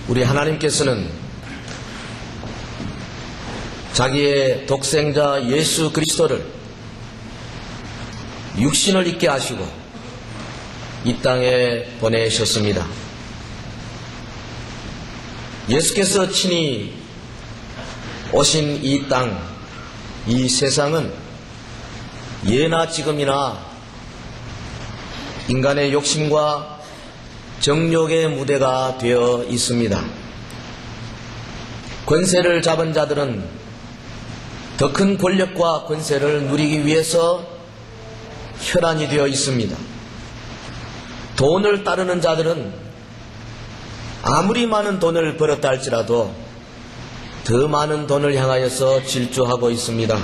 우리 하나님께서는 자기의 독생자 예수 그리스도를 육신을 입게 하시고 이 땅에 보내셨습니다. 예수께서 친히 오신 이 땅, 이 세상은 예나 지금이나 인간의 욕심과 정욕의 무대가 되어 있습니다. 권세를 잡은 자들은 더 큰 권력과 권세를 누리기 위해서 혈안이 되어 있습니다. 돈을 따르는 자들은 아무리 많은 돈을 벌었다 할지라도 더 많은 돈을 향하여서 질주하고 있습니다.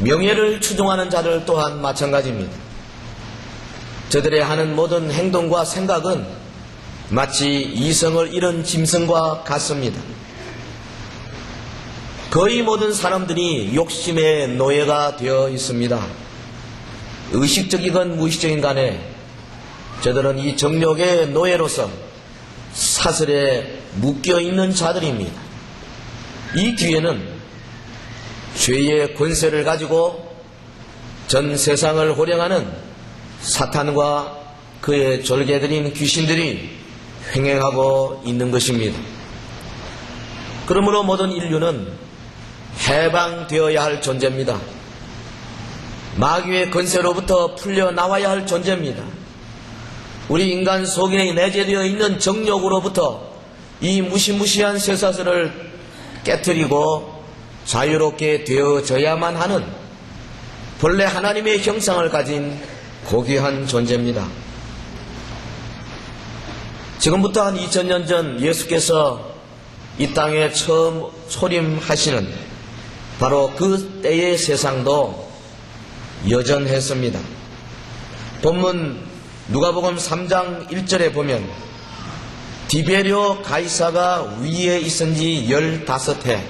명예를 추종하는 자들 또한 마찬가지입니다. 저들의 하는 모든 행동과 생각은 마치 이성을 잃은 짐승과 같습니다. 거의 모든 사람들이 욕심의 노예가 되어 있습니다. 의식적이건 무의식적인 간에 저들은 이 정욕의 노예로서 사슬에 묶여있는 자들입니다. 이 뒤에는 죄의 권세를 가지고 전 세상을 호령하는 사탄과 그의 졸개들인 귀신들이 횡행하고 있는 것입니다. 그러므로 모든 인류는 해방되어야 할 존재입니다. 마귀의 권세로부터 풀려나와야 할 존재입니다. 우리 인간 속에 내재되어 있는 정욕으로부터 이 무시무시한 쇠사슬을 깨트리고 자유롭게 되어져야만 하는 본래 하나님의 형상을 가진 고귀한 존재입니다. 지금부터 한 2000년 전 예수께서 이 땅에 처음 초림하시는 바로 그 때의 세상도 여전했습니다. 본문 누가복음 3장 1절에 보면 디베리오 가이사가 위에 있은 지 15해,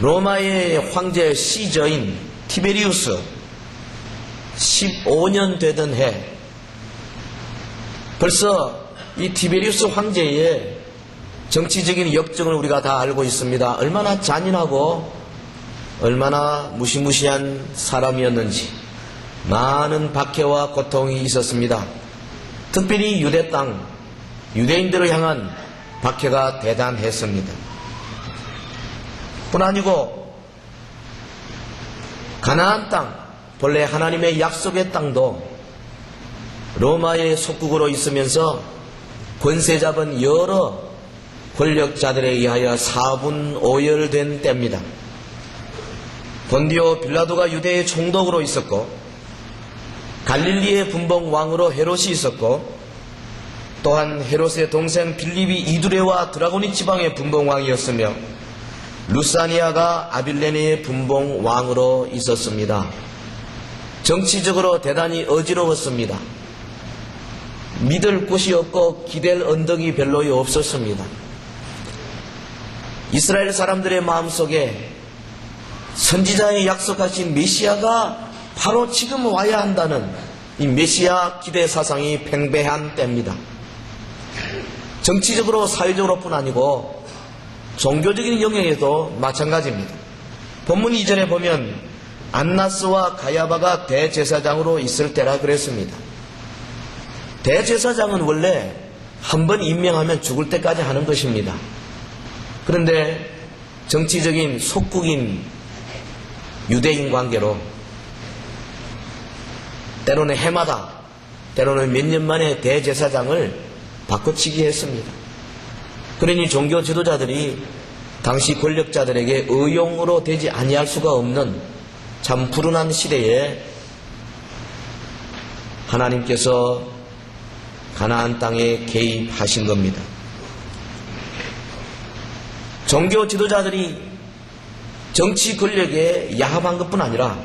로마의 황제 시저인 티베리우스 15년 되던 해, 벌써 이 티베리우스 황제의 정치적인 역정을 우리가 다 알고 있습니다. 얼마나 잔인하고 얼마나 무시무시한 사람이었는지 많은 박해와 고통이 있었습니다. 특별히 유대 땅, 유대인들을 향한 박해가 대단했습니다. 뿐 아니고 가나안 땅, 본래 하나님의 약속의 땅도 로마의 속국으로 있으면서 권세 잡은 여러 권력자들에 의하여 사분오열된 때입니다. 본디오 빌라도가 유대의 총독으로 있었고, 갈릴리의 분봉 왕으로 헤롯이 있었고, 또한 헤롯의 동생 빌립이 이두레와 드라고니 지방의 분봉 왕이었으며 루사니아가 아빌레네의 분봉 왕으로 있었습니다. 정치적으로 대단히 어지러웠습니다. 믿을 곳이 없고 기댈 언덕이 별로 없었습니다. 이스라엘 사람들의 마음속에 선지자의 약속하신 메시아가 바로 지금 와야 한다는 이 메시아 기대 사상이 팽배한 때입니다. 정치적으로 사회적으로 뿐 아니고 종교적인 영역에도 마찬가지입니다. 본문 2절에 보면 안나스와 가야바가 대제사장으로 있을 때라 그랬습니다. 대제사장은 원래 한 번 임명하면 죽을 때까지 하는 것입니다. 그런데 정치적인 속국인 유대인 관계로 때로는 해마다, 때로는 몇 년 만에 대제사장을 바꿔치기 했습니다. 그러니 종교 지도자들이 당시 권력자들에게 의용으로 되지 아니할 수가 없는 참 불운한 시대에 하나님께서 가나안 땅에 개입하신 겁니다. 종교 지도자들이 정치 권력에 야합한 것뿐 아니라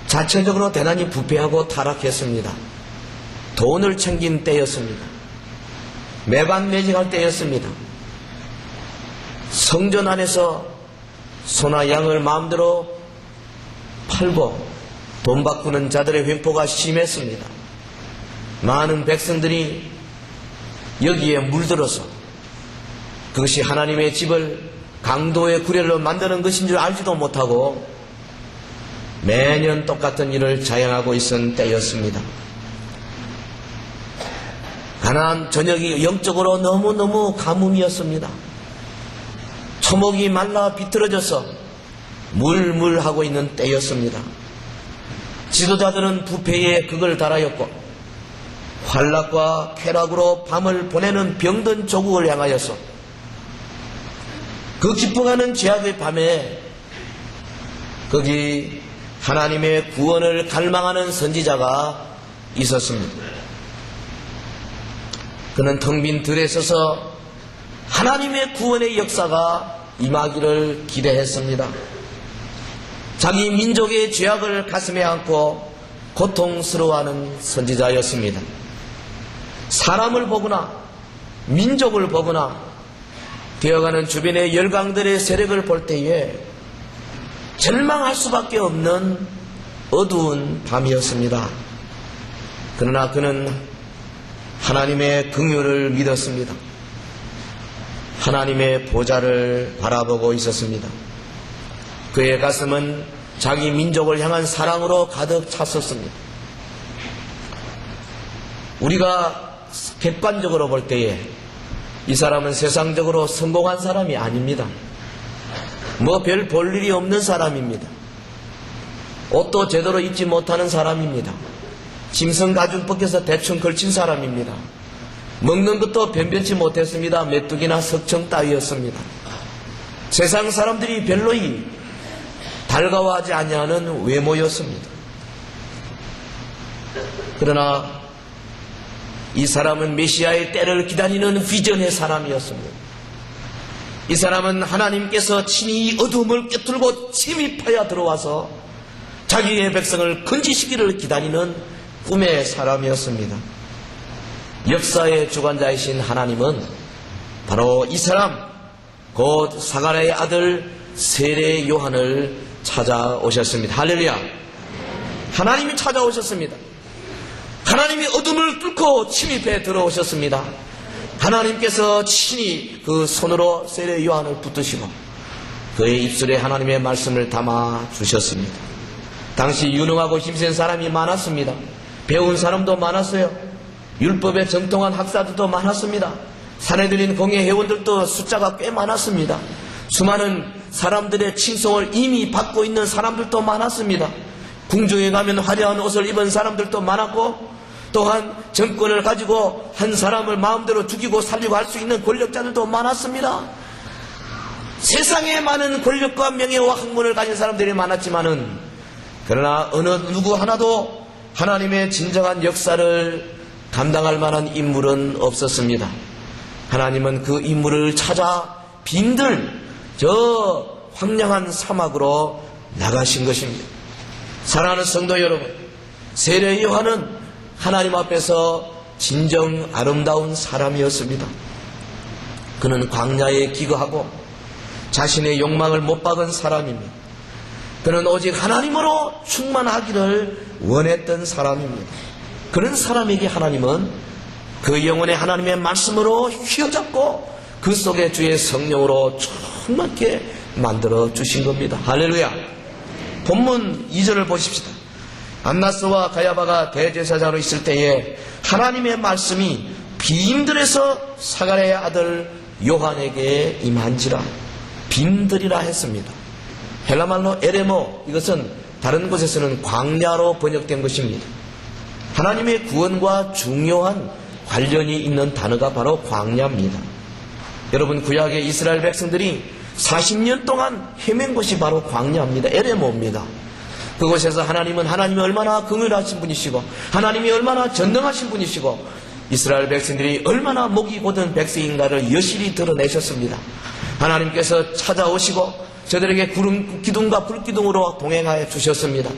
자체적으로 대단히 부패하고 타락했습니다. 돈을 챙긴 때였습니다. 매반매직할 때였습니다. 성전 안에서 소나 양을 마음대로 팔고 돈 바꾸는 자들의 횡포가 심했습니다. 많은 백성들이 여기에 물들어서 그것이 하나님의 집을 강도의 구례로 만드는 것인 줄 알지도 못하고 매년 똑같은 일을 자행하고 있은 때였습니다. 가나안 전역이 영적으로 너무너무 가뭄이었습니다. 초목이 말라 비틀어져서 물물하고 있는 때였습니다. 지도자들은 부패에 극을 달하였고 환락과 쾌락으로 밤을 보내는 병든 조국을 향하여서 그 깊어가는 죄악의 밤에 거기 하나님의 구원을 갈망하는 선지자가 있었습니다. 그는 텅 빈 들에 서서 하나님의 구원의 역사가 임하기를 기대했습니다. 자기 민족의 죄악을 가슴에 안고 고통스러워하는 선지자였습니다. 사람을 보거나 민족을 보거나 되어가는 주변의 열강들의 세력을 볼 때에 절망할 수밖에 없는 어두운 밤이었습니다. 그러나 그는 하나님의 긍휼을 믿었습니다. 하나님의 보좌를 바라보고 있었습니다. 그의 가슴은 자기 민족을 향한 사랑으로 가득 찼었습니다. 우리가 객관적으로 볼 때에 이 사람은 세상적으로 성공한 사람이 아닙니다. 뭐 별 볼 일이 없는 사람입니다. 옷도 제대로 입지 못하는 사람입니다. 짐승 가죽 벗겨서 대충 걸친 사람입니다. 먹는 것도 변변치 못했습니다. 메뚜기나 석청 따위였습니다. 세상 사람들이 별로 달가워하지 아니하는 외모였습니다. 그러나 이 사람은 메시아의 때를 기다리는 비전의 사람이었습니다. 이 사람은 하나님께서 친히 어둠을 꿰뚫고 침입하여 들어와서 자기의 백성을 건지시키기를 기다리는 꿈의 사람이었습니다. 역사의 주관자이신 하나님은 바로 이 사람, 곧 사가랴의 아들 세례 요한을 찾아오셨습니다. 할렐루야. 하나님이 찾아오셨습니다. 하나님이 어둠을 뚫고 침입해 들어오셨습니다. 하나님께서 친히 그 손으로 세례 요한을 붙드시고 그의 입술에 하나님의 말씀을 담아 주셨습니다. 당시 유능하고 힘센 사람이 많았습니다. 배운 사람도 많았어요. 율법에 정통한 학사들도 많았습니다. 산에 들린 공예 회원들도 숫자가 꽤 많았습니다. 수많은 사람들의 칭송을 이미 받고 있는 사람들도 많았습니다. 궁중에 가면 화려한 옷을 입은 사람들도 많았고 또한 정권을 가지고 한 사람을 마음대로 죽이고 살리고 할 수 있는 권력자들도 많았습니다. 세상에 많은 권력과 명예와 학문을 가진 사람들이 많았지만은 그러나 어느 누구 하나도 하나님의 진정한 역사를 감당할 만한 인물은 없었습니다. 하나님은 그 인물을 찾아 빈들 저 황량한 사막으로 나가신 것입니다. 사랑하는 성도 여러분, 세례 요한은 하나님 앞에서 진정 아름다운 사람이었습니다. 그는 광야에 기거하고 자신의 욕망을 못 박은 사람입니다. 그는 오직 하나님으로 충만하기를 원했던 사람입니다. 그런 사람에게 하나님은 그 영혼의 하나님의 말씀으로 휘어잡고 그 속에 주의 성령으로 충만케 만들어 주신 겁니다. 할렐루야. 본문 2절을 보십시다. 안나스와 가야바가 대제사장으로 있을 때에 하나님의 말씀이 빈들에서 사가랴의 아들 요한에게 임한지라. 빈들이라 했습니다. 헬라말로 에레모, 이것은 다른 곳에서는 광야로 번역된 것입니다. 하나님의 구원과 중요한 관련이 있는 단어가 바로 광야입니다. 여러분, 구약의 이스라엘 백성들이 40년 동안 헤맨 곳이 바로 광야입니다. 에레모입니다. 그곳에서 하나님이 얼마나 긍휼하신 분이시고 하나님이 얼마나 전능하신 분이시고 이스라엘 백성들이 얼마나 목이 곧은 백성인가를 여실히 드러내셨습니다. 하나님께서 찾아오시고 저들에게 기둥과 불기둥으로 동행하여 주셨습니다.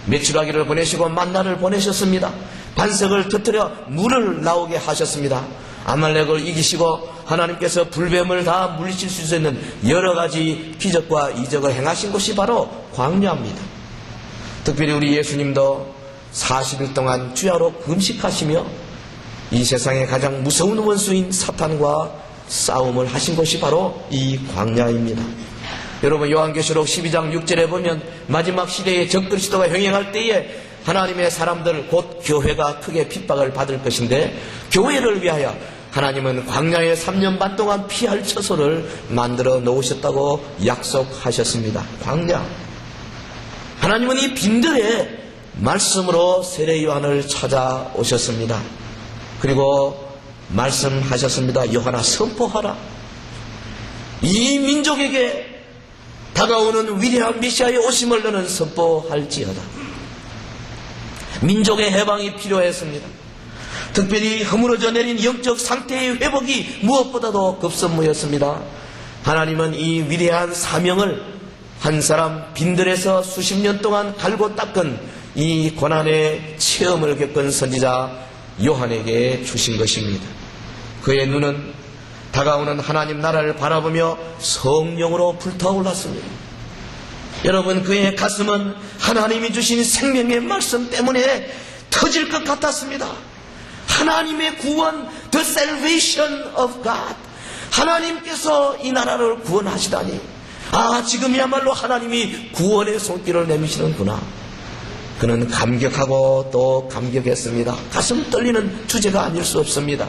메추라기를 보내시고 만나를 보내셨습니다. 반석을 터뜨려 물을 나오게 하셨습니다. 아말렉을 이기시고 하나님께서 불뱀을 다 물리칠 수 있는 여러 가지 기적과 이적을 행하신 곳이 바로 광야입니다. 특별히 우리 예수님도 40일 동안 주야로 금식하시며 이 세상의 가장 무서운 원수인 사탄과 싸움을 하신 곳이 바로 이 광야입니다. 여러분, 요한계시록 12장 6절에 보면 마지막 시대에 적그리스도가 흥행할 때에 하나님의 사람들 곧 교회가 크게 핍박을 받을 것인데, 교회를 위하여 하나님은 광야에 3년 반 동안 피할 처소를 만들어 놓으셨다고 약속하셨습니다. 광야. 하나님은 이 빈들에 말씀으로 세례 요한을 찾아오셨습니다. 그리고 말씀하셨습니다. 요한아, 선포하라. 이 민족에게 다가오는 위대한 메시아의 오심을 너는 선포할지어다. 민족의 해방이 필요했습니다. 특별히 허물어져 내린 영적 상태의 회복이 무엇보다도 급선무였습니다. 하나님은 이 위대한 사명을 한 사람 빈들에서 수십 년 동안 갈고 닦은 이 고난의 체험을 겪은 선지자 요한에게 주신 것입니다. 그의 눈은 다가오는 하나님 나라를 바라보며 성령으로 불타올랐습니다. 여러분, 그의 가슴은 하나님이 주신 생명의 말씀 때문에 터질 것 같았습니다. 하나님의 구원, the salvation of God. 하나님께서 이 나라를 구원하시다니. 아, 지금이야말로 하나님이 구원의 손길을 내미시는구나. 그는 감격하고 또 감격했습니다. 가슴 떨리는 주제가 아닐 수 없습니다.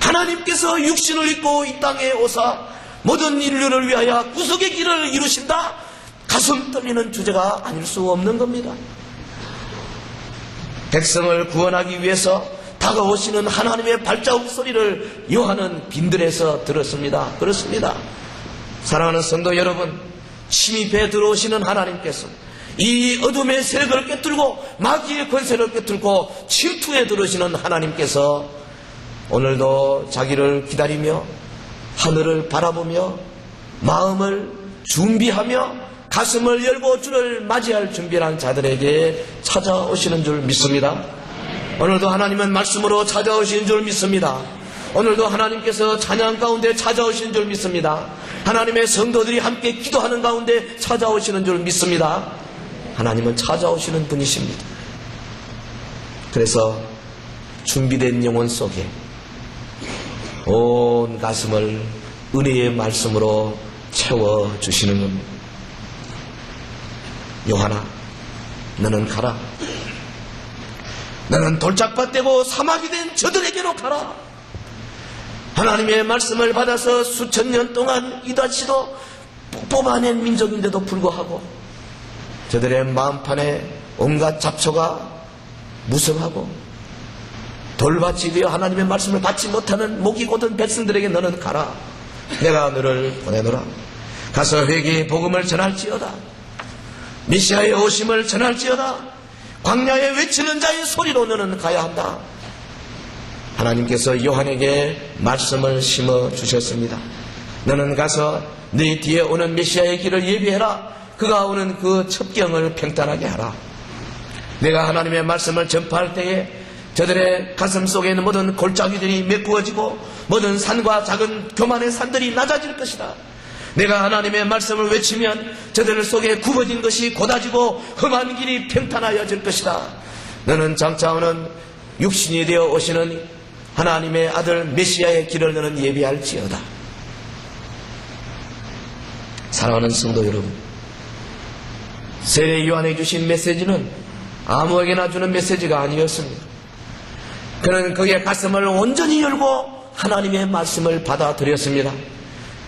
하나님께서 육신을 입고 이 땅에 오사 모든 인류를 위하여 구속의 길을 이루신다. 가슴 떨리는 주제가 아닐 수 없는 겁니다. 백성을 구원하기 위해서 다가오시는 하나님의 발자국 소리를 요한은 빈들에서 들었습니다. 그렇습니다. 사랑하는 성도 여러분, 침입해 들어오시는 하나님께서 이 어둠의 세력을 꿰뚫고 마귀의 권세를 꿰뚫고 침투해 들어오시는 하나님께서 오늘도 자기를 기다리며 하늘을 바라보며 마음을 준비하며 가슴을 열고 주를 맞이할 준비한 자들에게 찾아오시는 줄 믿습니다. 오늘도 하나님은 말씀으로 찾아오시는 줄 믿습니다. 오늘도 하나님께서 찬양 가운데 찾아오시는 줄 믿습니다. 하나님의 성도들이 함께 기도하는 가운데 찾아오시는 줄 믿습니다. 하나님은 찾아오시는 분이십니다. 그래서 준비된 영혼 속에 온 가슴을 은혜의 말씀으로 채워주시는 겁니다. 요한아, 너는 가라. 너는 돌짝밭되고 사막이 된 저들에게로 가라. 하나님의 말씀을 받아서 수천 년 동안 이다시도 뽑아낸 민족인데도 불구하고 저들의 마음판에 온갖 잡초가 무성하고 돌밭이 되어 하나님의 말씀을 받지 못하는 목이 곧은 백성들에게 너는 가라. 내가 너를 보내노라. 가서 회개의 복음을 전할지어다. 메시아의 오심을 전할지어다. 광야에 외치는 자의 소리로 너는 가야 한다. 하나님께서 요한에게 말씀을 심어 주셨습니다. 너는 가서 네 뒤에 오는 메시아의 길을 예비해라. 그가 오는 그 첩경을 평탄하게 하라. 내가 하나님의 말씀을 전파할 때에 저들의 가슴 속에 있는 모든 골짜기들이 메꾸어지고 모든 산과 작은 교만의 산들이 낮아질 것이다. 내가 하나님의 말씀을 외치면 저들 속에 굽어진 것이 곧아지고 험한 길이 평탄하여질 것이다. 너는 장차 오는 육신이 되어 오시는 하나님의 아들 메시아의 길을 너는 예비할지어다. 사랑하는 성도 여러분, 세례 요한에 주신 메시지는 아무에게나 주는 메시지가 아니었습니다. 그는 그의 가슴을 온전히 열고 하나님의 말씀을 받아들였습니다.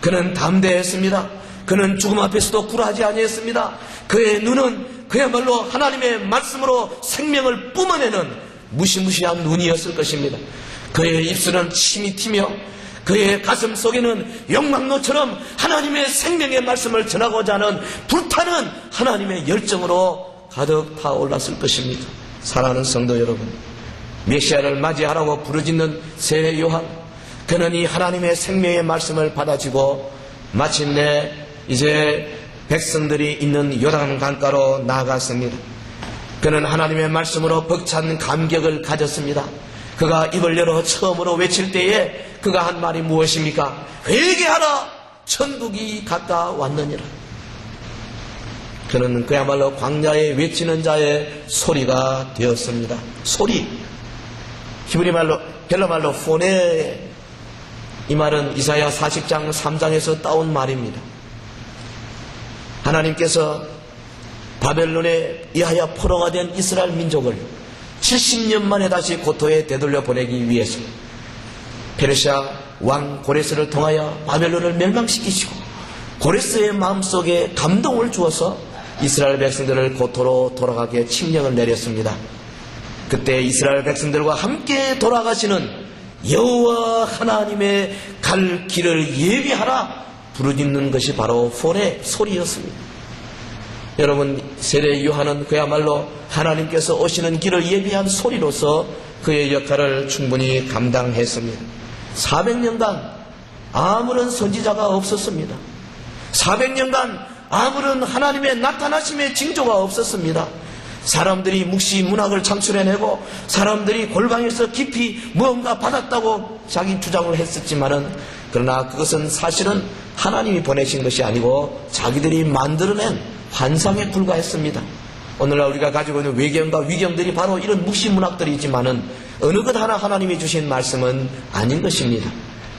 그는 담대했습니다. 그는 죽음 앞에서도 굴하지 아니했습니다. 그의 눈은 그야말로 하나님의 말씀으로 생명을 뿜어내는 무시무시한 눈이었을 것입니다. 그의 입술은 침이 튀며 그의 가슴 속에는 용광로처럼 하나님의 생명의 말씀을 전하고자 하는 불타는 하나님의 열정으로 가득 타올랐을 것입니다. 사랑하는 성도 여러분, 메시아를 맞이하라고 부르짖는 세례 요한, 그는 이 하나님의 생명의 말씀을 받아지고 마침내 이제 백성들이 있는 요단 강가로 나아갔습니다. 그는 하나님의 말씀으로 벅찬 감격을 가졌습니다. 그가 입을 열어 처음으로 외칠 때에 그가 한 말이 무엇입니까? 회개하라! 천국이 가까웠느니라. 그는 그야말로 광야에 외치는 자의 소리가 되었습니다. 소리. 히브리 말로 헬라말로 포네, 이 말은 이사야 40장 3장에서 따온 말입니다. 하나님께서 바벨론에 의하여 포로가 된 이스라엘 민족을 70년 만에 다시 고토에 되돌려 보내기 위해서 페르시아 왕 고레스를 통하여 바벨론을 멸망시키시고, 고레스의 마음속에 감동을 주어서 이스라엘 백성들을 고토로 돌아가게 칙령을 내렸습니다. 그때 이스라엘 백성들과 함께 돌아가시는 여호와 하나님의 갈 길을 예비하라 부르짖는 것이 바로 폰의 소리였습니다. 여러분, 세례 요한은 그야말로 하나님께서 오시는 길을 예비한 소리로서 그의 역할을 충분히 감당했습니다. 400년간 아무런 선지자가 없었습니다. 400년간 아무런 하나님의 나타나심의 징조가 없었습니다. 사람들이 묵시 문학을 창출해내고 사람들이 골방에서 깊이 무언가 받았다고 자기 주장을 했었지만은, 그러나 그것은 사실은 하나님이 보내신 것이 아니고 자기들이 만들어낸 환상에 불과했습니다. 오늘날 우리가 가지고 있는 외경과 위경들이 바로 이런 묵시 문학들이지만은 어느 것 하나 하나님이 주신 말씀은 아닌 것입니다.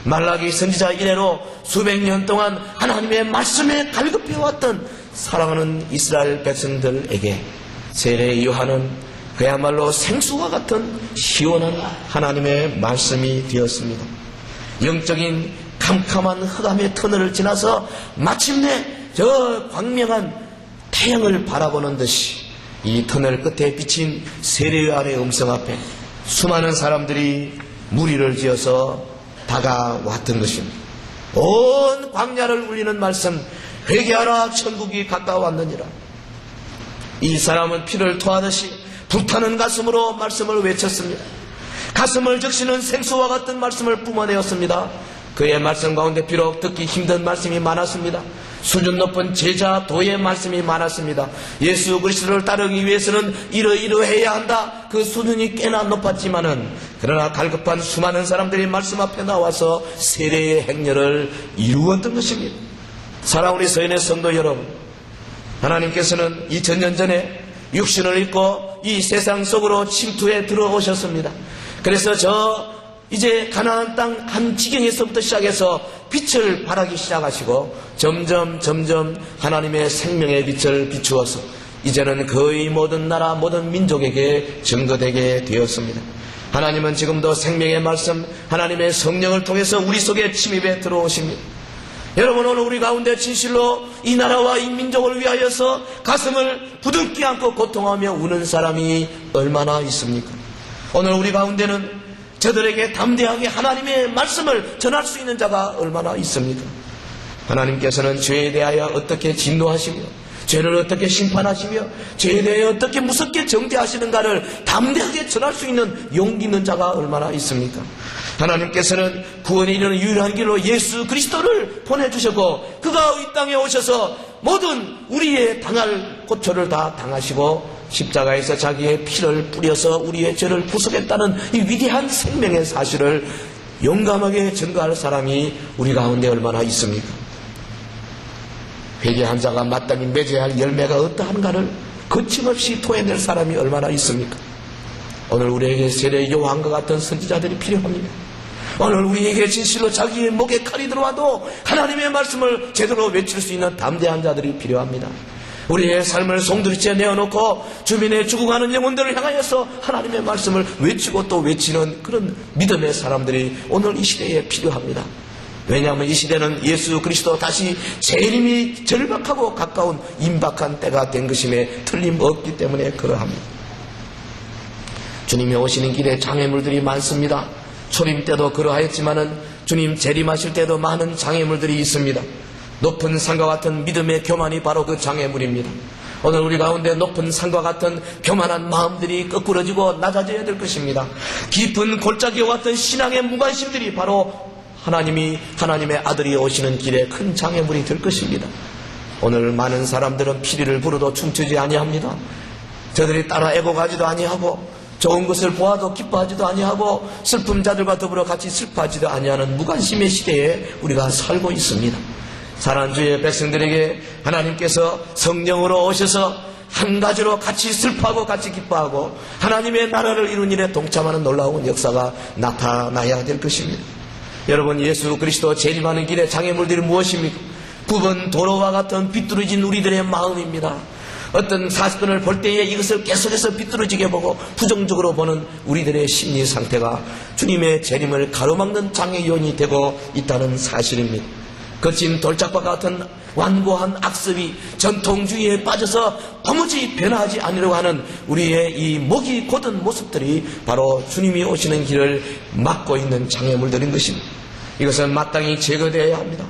말라기 선지자 이래로 수백 년 동안 하나님의 말씀에 갈급해왔던 사랑하는 이스라엘 백성들에게 세례 요한은 그야말로 생수와 같은 시원한 하나님의 말씀이 되었습니다. 영적인 캄캄한 흑암의 터널을 지나서 마침내 저 광명한 태양을 바라보는 듯이 이 터널 끝에 비친 세례 요한의 음성 앞에 수많은 사람들이 무리를 지어서 다가왔던 것입니다. 온 광야를 울리는 말씀, 회개하라 천국이 가까워왔느니라. 이 사람은 피를 토하듯이 불타는 가슴으로 말씀을 외쳤습니다. 가슴을 적시는 생수와 같은 말씀을 뿜어내었습니다. 그의 말씀 가운데 비록 듣기 힘든 말씀이 많았습니다. 수준 높은 제자도의 말씀이 많았습니다. 예수 그리스도를 따르기 위해서는 이러이러해야 한다. 그 수준이 꽤나 높았지만은, 그러나 갈급한 수많은 사람들이 말씀 앞에 나와서 세례의 행렬을 이루었던 것입니다. 사랑하는 우리 서인의 성도 여러분, 하나님께서는 2000년 전에 육신을 입고 이 세상 속으로 침투해 들어오셨습니다. 그래서 이제 가나안 땅 한 지경에서부터 시작해서 빛을 발하기 시작하시고 점점 하나님의 생명의 빛을 비추어서 이제는 거의 모든 나라 모든 민족에게 증거되게 되었습니다. 하나님은 지금도 생명의 말씀, 하나님의 성령을 통해서 우리 속에 침입해 들어오십니다. 여러분, 오늘 우리 가운데 진실로 이 나라와 이 민족을 위하여서 가슴을 부둥켜 안고 고통하며 우는 사람이 얼마나 있습니까? 오늘 우리 가운데는 저들에게 담대하게 하나님의 말씀을 전할 수 있는 자가 얼마나 있습니까? 하나님께서는 죄에 대하여 어떻게 진노하시며 죄를 어떻게 심판하시며 죄에 대하여 어떻게 무섭게 정죄하시는가를 담대하게 전할 수 있는 용기 있는 자가 얼마나 있습니까? 하나님께서는 구원에 이르는 유일한 길로 예수 그리스도를 보내주셨고, 그가 이 땅에 오셔서 모든 우리의 당할 고초를 다 당하시고 십자가에서 자기의 피를 뿌려서 우리의 죄를 구속했다는 이 위대한 생명의 사실을 용감하게 증거할 사람이 우리 가운데 얼마나 있습니까? 회개한 자가 마땅히 맺어야 할 열매가 어떠한가를 거침없이 토해낼 사람이 얼마나 있습니까? 오늘 우리에게 세례 요한과 같은 선지자들이 필요합니다. 오늘 우리에게 진실로 자기의 목에 칼이 들어와도 하나님의 말씀을 제대로 외칠 수 있는 담대한 자들이 필요합니다. 우리의 삶을 송두리째 내어놓고 주민의 죽어가는 영혼들을 향하여서 하나님의 말씀을 외치고 또 외치는 그런 믿음의 사람들이 오늘 이 시대에 필요합니다. 왜냐하면 이 시대는 예수 그리스도 다시 재림이 절박하고 가까운 임박한 때가 된 것임에 틀림없기 때문에 그러합니다. 주님이 오시는 길에 장애물들이 많습니다. 초림 때도 그러하였지만은 주님 재림하실 때도 많은 장애물들이 있습니다. 높은 산과 같은 믿음의 교만이 바로 그 장애물입니다. 오늘 우리 가운데 높은 산과 같은 교만한 마음들이 거꾸러지고 낮아져야 될 것입니다. 깊은 골짜기와 같은 신앙의 무관심들이 바로 하나님의 아들이 오시는 길에 큰 장애물이 될 것입니다. 오늘 많은 사람들은 피리를 부르도 춤추지 아니합니다. 저들이 따라 애곡하지도 아니하고 좋은 것을 보아도 기뻐하지도 아니하고 슬픔 자들과 더불어 같이 슬퍼하지도 아니하는 무관심의 시대에 우리가 살고 있습니다. 사랑하는 주의 백성들에게 하나님께서 성령으로 오셔서 한 가지로 같이 슬퍼하고 같이 기뻐하고 하나님의 나라를 이룬 일에 동참하는 놀라운 역사가 나타나야 될 것입니다. 여러분, 예수 그리스도 재림하는 길에 장애물들이 무엇입니까? 굽은 도로와 같은 비뚤어진 우리들의 마음입니다. 어떤 사건을 볼 때에 이것을 계속해서 비뚤어지게 보고 부정적으로 보는 우리들의 심리 상태가 주님의 재림을 가로막는 장애 요인이 되고 있다는 사실입니다. 거친 돌짝과 같은 완고한 악습이 전통주의에 빠져서 도무지 변화하지 않으려고 하는 우리의 이 목이 곧은 모습들이 바로 주님이 오시는 길을 막고 있는 장애물들인 것입니다. 이것은 마땅히 제거되어야 합니다.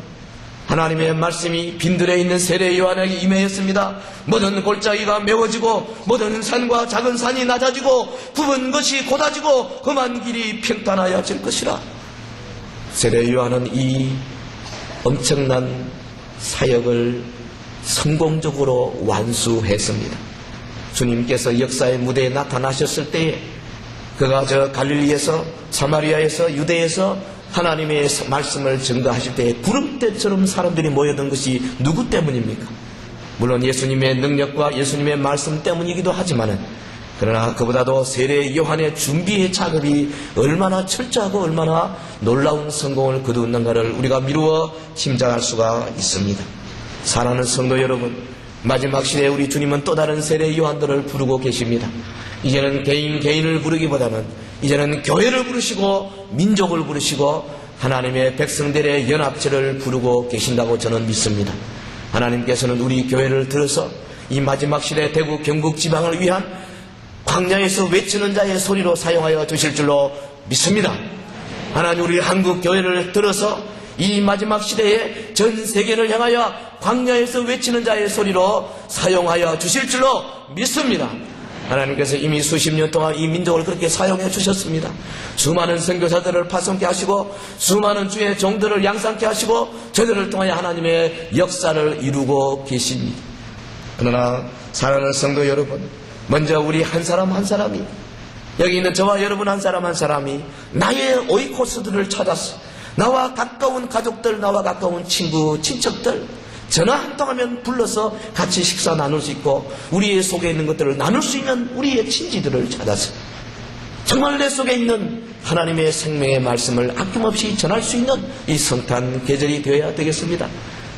하나님의 말씀이 빈들에 있는 세례 요한에게 임하였습니다. 모든 골짜기가 메워지고 모든 산과 작은 산이 낮아지고 굽은 것이 곧아지고 험한 길이 평탄하여질 것이라. 세례 요한은 이 엄청난 사역을 성공적으로 완수했습니다. 주님께서 역사의 무대에 나타나셨을 때에 그가 저 갈릴리에서 사마리아에서 유대에서 하나님의 말씀을 증거하실 때에 구름대처럼 사람들이 모여든 것이 누구 때문입니까? 물론 예수님의 능력과 예수님의 말씀 때문이기도 하지만은, 그러나 그보다도 세례 요한의 준비의 작업이 얼마나 철저하고 얼마나 놀라운 성공을 거두었는가를 우리가 미루어 짐작할 수가 있습니다. 사랑하는 성도 여러분, 마지막 시대에 우리 주님은 또 다른 세례 요한들을 부르고 계십니다. 이제는 개인을 부르기보다는 이제는 교회를 부르시고 민족을 부르시고 하나님의 백성들의 연합체를 부르고 계신다고 저는 믿습니다. 하나님께서는 우리 교회를 들어서 이 마지막 시대 대구 경북 지방을 위한 광야에서 외치는 자의 소리로 사용하여 주실 줄로 믿습니다. 하나님, 우리 한국 교회를 들어서 이 마지막 시대에 전 세계를 향하여 광야에서 외치는 자의 소리로 사용하여 주실 줄로 믿습니다. 하나님께서 이미 수십 년 동안 이 민족을 그렇게 사용해 주셨습니다. 수많은 선교사들을 파송케 하시고 수많은 주의 종들을 양상케 하시고 저들을 통하여 하나님의 역사를 이루고 계십니다. 그러나 사랑하는 성도 여러분, 먼저 우리 한 사람 한 사람이, 여기 있는 저와 여러분 한 사람 한 사람이 나의 오이코스들을 찾아서 나와 가까운 가족들, 나와 가까운 친구, 친척들 전화 한 통 하면 불러서 같이 식사 나눌 수 있고 우리의 속에 있는 것들을 나눌 수 있는 우리의 친지들을 찾아서 정말 내 속에 있는 하나님의 생명의 말씀을 아낌없이 전할 수 있는 이 성탄 계절이 되어야 되겠습니다.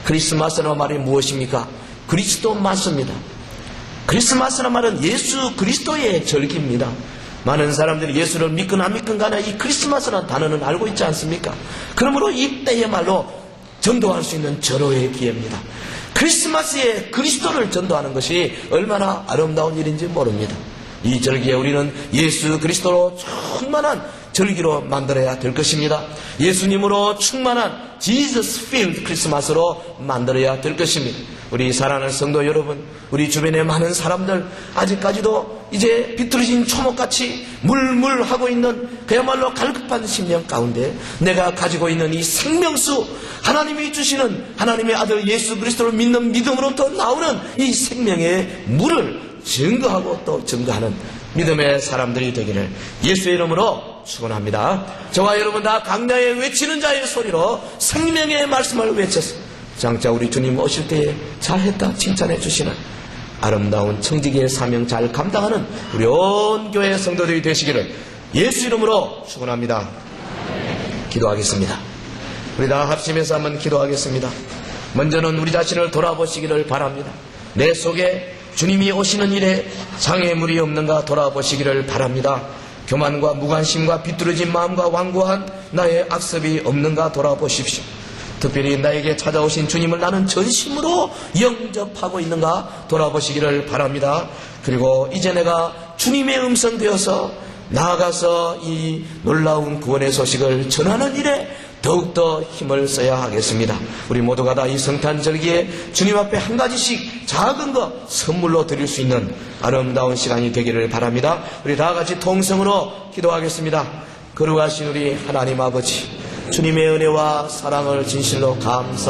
크리스마스라는 말이 무엇입니까? 그리스도 맞습니다. 크리스마스라는 말은 예수 그리스도의 절기입니다. 많은 사람들이 예수를 믿건 안 믿건 간에 이 크리스마스라는 단어는 알고 있지 않습니까? 그러므로 이때야말로 전도할 수 있는 절호의 기회입니다. 크리스마스에 그리스도를 전도하는 것이 얼마나 아름다운 일인지 모릅니다. 이 절기에 우리는 예수 그리스도로 충만한 절기로 만들어야 될 것입니다. 예수님으로 충만한 Jesus filled 크리스마스로 만들어야 될 것입니다. 우리 사랑하는 성도 여러분, 우리 주변의 많은 사람들 아직까지도 이제 비틀어진 초목같이 물물하고 있는 그야말로 갈급한 심령 가운데 내가 가지고 있는 이 생명수, 하나님이 주시는 하나님의 아들 예수 그리스도를 믿는 믿음으로부터 나오는 이 생명의 물을 증거하고 또 증거하는 믿음의 사람들이 되기를 예수의 이름으로 축원합니다. 저와 여러분 다 강야에 외치는 자의 소리로 생명의 말씀을 외쳐서 장차 우리 주님 오실 때에 잘했다 칭찬해 주시는 아름다운 청지기의 사명 잘 감당하는 우리 온 교회 성도들이 되시기를 예수 이름으로 축원합니다. 기도하겠습니다. 우리 다 합심해서 한번 기도하겠습니다. 먼저는 우리 자신을 돌아보시기를 바랍니다. 내 속에 주님이 오시는 일에 장애물이 없는가 돌아보시기를 바랍니다. 교만과 무관심과 비뚤어진 마음과 완고한 나의 악습이 없는가 돌아보십시오. 특별히 나에게 찾아오신 주님을 나는 전심으로 영접하고 있는가 돌아보시기를 바랍니다. 그리고 이제 내가 주님의 음성 되어서 나아가서 이 놀라운 구원의 소식을 전하는 일에 더욱더 힘을 써야 하겠습니다. 우리 모두가 다 이 성탄절기에 주님 앞에 한 가지씩 작은 것 선물로 드릴 수 있는 아름다운 시간이 되기를 바랍니다. 우리 다 같이 통성으로 기도하겠습니다. 거룩하신 우리 하나님 아버지, 주님의 은혜와 사랑을 진실로 감사